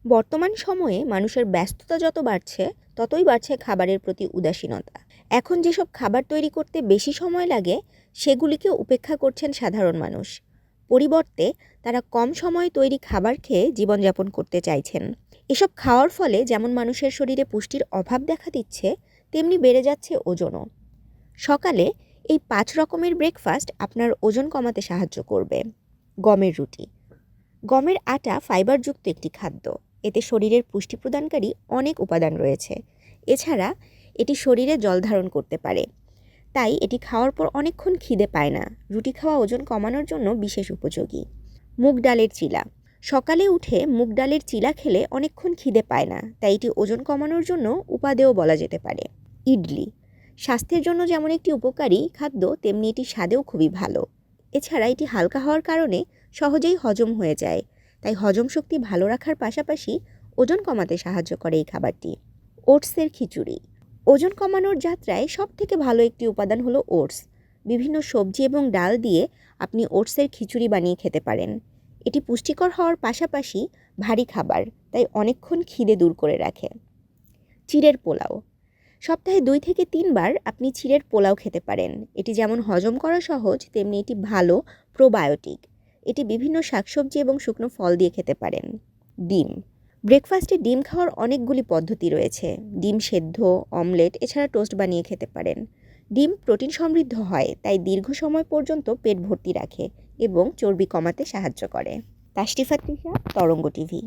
বর্তমান সময়ে মানুষের ব্যস্ততা যত বাড়ছে ততই বাড়ছে খাবারের প্রতি উদাসীনতা। এখন যেসব খাবার তৈরি করতে বেশি সময় লাগে সেগুলিকে উপেক্ষা করছেন সাধারণ মানুষ। পরিবর্তে তারা কম সময়ে তৈরি খাবার খেয়ে জীবনযাপন করতে চাইছেন। এসব খাওয়ার ফলে যেমন মানুষের শরীরে পুষ্টির অভাব দেখা দিচ্ছে, তেমনি বেড়ে যাচ্ছে ওজনও। সকালে এই 5 রকমের ব্রেকফাস্ট আপনার ওজন কমাতে সাহায্য করবে। গমের রুটি। গমের আটা ফাইবারযুক্ত একটি খাদ্য। এতে শরীরের পুষ্টি প্রদানকারী অনেক উপাদান রয়েছে। এছাড়া এটি শরীরে জল ধারণ করতে পারে, তাই এটি খাওয়ার পর অনেকক্ষণ খিদে পায় না। রুটি খাওয়া ওজন কমানোর জন্য বিশেষ উপযোগী। মুগ ডালের চিলা। সকালে উঠে মুগ ডালের চিলা খেলে অনেকক্ষণ খিদে পায় না, তাই এটি ওজন কমানোর জন্য উপাদেয় বলা যেতে পারে। ইডলি। স্বাস্থ্যের জন্য যেমন একটি উপকারী খাদ্য, তেমনি এটি স্বাদেও খুবই ভালো। এছাড়া এটি হালকা হওয়ার কারণে সহজেই হজম হয়ে যায়, তাই হজম শক্তি ভালো রাখার পাশাপাশি ওজন কমাতে সাহায্য করে এই খাবারটি। ওটসের খিচুড়ি। ওজন কমানোর যাত্রায় সবথেকে ভালো একটি উপাদান হলো ওটস। বিভিন্ন সবজি এবং ডাল দিয়ে আপনি ওটসের খিচুড়ি বানিয়ে খেতে পারেন। এটি পুষ্টিকর হওয়ার পাশাপাশি ভারী খাবার, তাই অনেকক্ষণ খিদে দূর করে রাখে। চিড়ের পোলাও। সপ্তাহে 2 থেকে 3 বার আপনি চিড়ের পোলাও খেতে পারেন। এটি যেমন হজম করা সহজ, তেমনি এটি ভালো প্রোবায়োটিক। এটি বিভিন্ন শাকসবজি এবং শুকনো ফল দিয়ে খেতে পারেন। ডিম। ব্রেকফাস্টে ডিম খাওয়ার অনেকগুলি পদ্ধতি রয়েছে। ডিম সেদ্ধ, অমলেট, এছাড়া টোস্ট বানিয়ে খেতে পারেন। ডিম প্রোটিন সমৃদ্ধ হয়, তাই দীর্ঘ সময় পর্যন্ত পেট ভর্তি রাখে এবং চর্বি কমাতে সাহায্য করে। তাশরিফা তৃষা, তরঙ্গ টিভি।